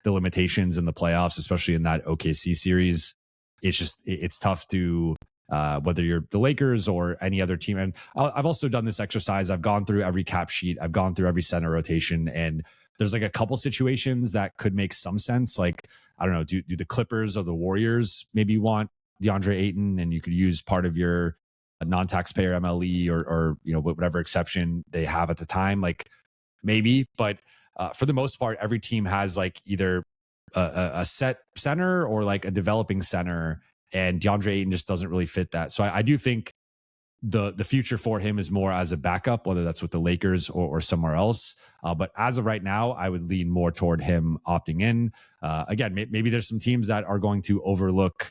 the limitations in the playoffs, especially in that OKC series. It's tough to, whether you're the Lakers or any other team. And I've also done this exercise. I've gone through every cap sheet. I've gone through every center rotation, and there's like a couple situations that could make some sense. Like, I don't know, do the Clippers or the Warriors maybe want DeAndre Ayton, and you could use part of your non-taxpayer MLE or whatever exception they have at the time, like maybe. But for the most part, every team has like either a set center or like a developing center, and DeAndre Ayton just doesn't really fit that. So I do think the future for him is more as a backup, whether that's with the Lakers or somewhere else. But as of right now, I would lean more toward him opting in. Again, maybe there's some teams that are going to overlook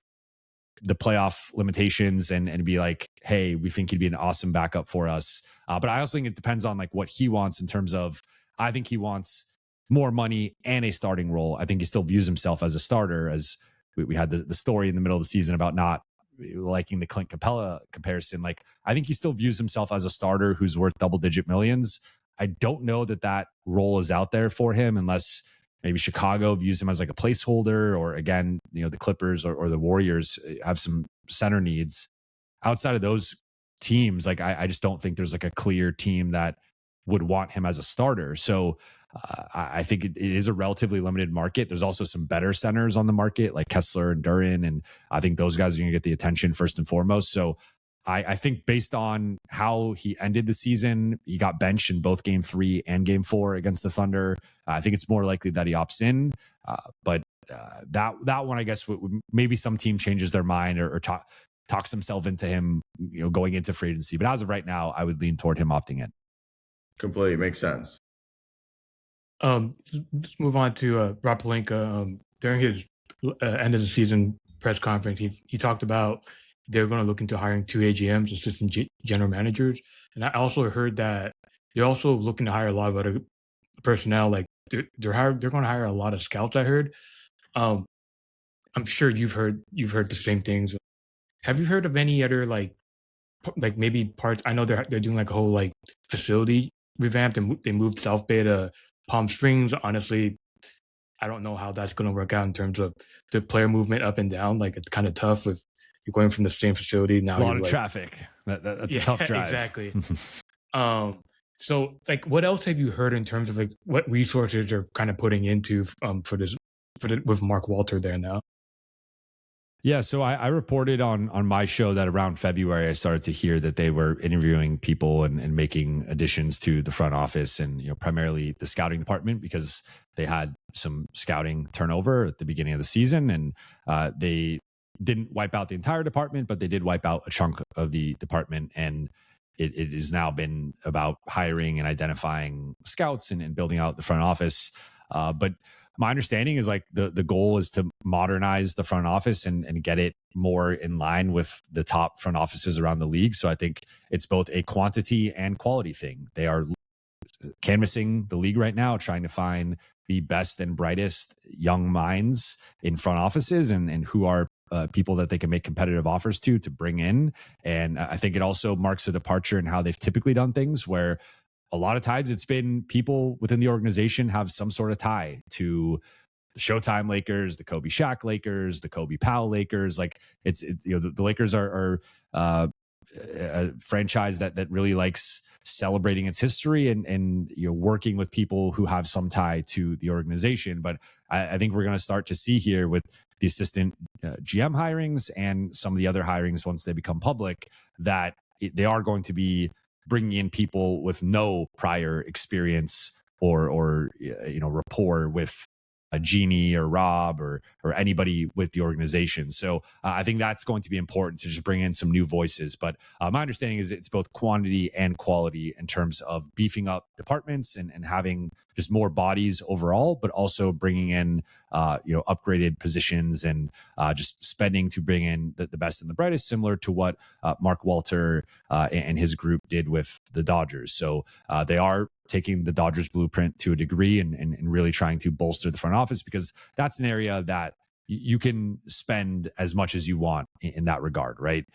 the playoff limitations and be like, hey, we think he'd be an awesome backup for us. But I also think it depends on like what he wants in terms of, I think he wants more money and a starting role. I think he still views himself as a starter, as we had the story in the middle of the season about not liking the Clint Capella comparison. Like, I think he still views himself as a starter who's worth double-digit millions. I don't know that role is out there for him unless maybe Chicago views him as like a placeholder, or again, the Clippers or the Warriors have some center needs. Outside of those teams, like I just don't think there's like a clear team that would want him as a starter. So I think it is a relatively limited market. There's also some better centers on the market like Kessler and Duren, and I think those guys are going to get the attention first and foremost. So I think based on how he ended the season, he got benched in both Game 3 and Game 4 against the Thunder. I think it's more likely that he opts in. But that one, I guess, maybe some team changes their mind or talks himself into him, going into free agency. But as of right now, I would lean toward him opting in. Completely makes sense. Let's move on to Rob Pelinka. During his end of the season press conference, he talked about they're going to look into hiring 2 AGMs, assistant general managers. And I also heard that they're also looking to hire a lot of other personnel. Like they're going to hire a lot of scouts, I heard. I'm sure you've heard the same things. Have you heard of any other like maybe parts? I know they're doing like a whole like facility revamp, and they moved South Bay to Palm Springs. Honestly, I don't know how that's going to work out in terms of the player movement up and down. Like, it's kind of tough if you're going from the same facility. Now a lot of traffic. That's a tough drive. Exactly. So like, what else have you heard in terms of like what resources they're kind of putting into with Mark Walter there now? Yeah, so I reported on my show that around February, I started to hear that they were interviewing people and making additions to the front office, and primarily the scouting department, because they had some scouting turnover at the beginning of the season, and they didn't wipe out the entire department, but they did wipe out a chunk of the department, and it has now been about hiring and identifying scouts and building out the front office. But my understanding is like the goal is to modernize the front office and get it more in line with the top front offices around the league. So I think it's both a quantity and quality thing. They are canvassing the league right now, trying to find the best and brightest young minds in front offices and who are people that they can make competitive offers to bring in. And I think it also marks a departure in how they've typically done things, where a lot of times it's been people within the organization have some sort of tie to the Showtime Lakers, the Kobe Shaq Lakers, the Kobe Powell Lakers. Like the Lakers are a franchise that really likes celebrating its history and working with people who have some tie to the organization. But I think we're going to start to see here with the assistant GM hirings and some of the other hirings once they become public that they are going to be bringing in people with no prior experience or rapport with a Jeannie or Rob or anybody with the organization. So I think that's going to be important to just bring in some new voices. But my understanding is it's both quantity and quality in terms of beefing up departments and having just more bodies overall, but also bringing in upgraded positions and just spending to bring in the best and the brightest, similar to what Mark Walter and his group did with the Dodgers. So they are taking the Dodgers blueprint to a degree and really trying to bolster the front office, because that's an area that you can spend as much as you want in that regard, right?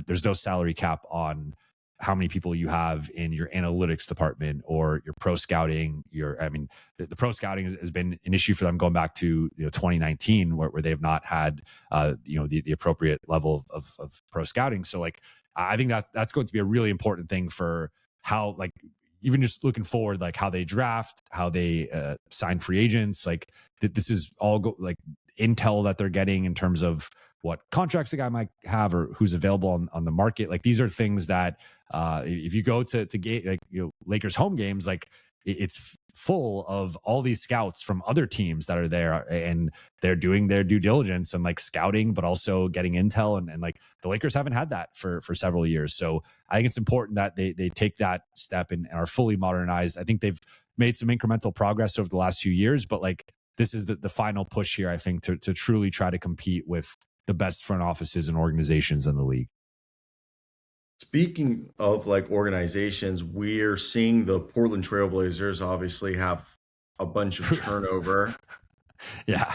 There's no salary cap on how many people you have in your analytics department or your pro scouting. The pro scouting has been an issue for them going back to 2019, where they have not had the appropriate level of pro scouting. So like I think that's going to be a really important thing for how, like, even just looking forward, like how they draft, how they sign free agents, like this is all like intel that they're getting in terms of what contracts the guy might have or who's available on the market. Like these are things that if you go to Lakers home games, like it's full of all these scouts from other teams that are there, and they're doing their due diligence and like scouting, but also getting intel. And like the Lakers haven't had that for several years. So I think it's important that they take that step and are fully modernized. I think they've made some incremental progress over the last few years, but like this is the final push here, I think, to truly try to compete with the best front offices and organizations in the league. Speaking of like organizations, we're seeing the Portland Trailblazers obviously have a bunch of turnover. Yeah.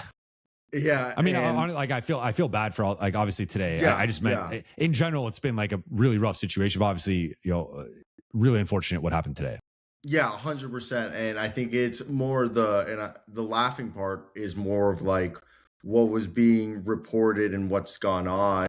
Yeah. I mean, I feel bad for all, like, obviously today, Yeah, I just meant in general, it's been like a really rough situation, but obviously, really unfortunate what happened today. Yeah, 100%. And I think it's more the laughing part is more of like what was being reported and what's gone on.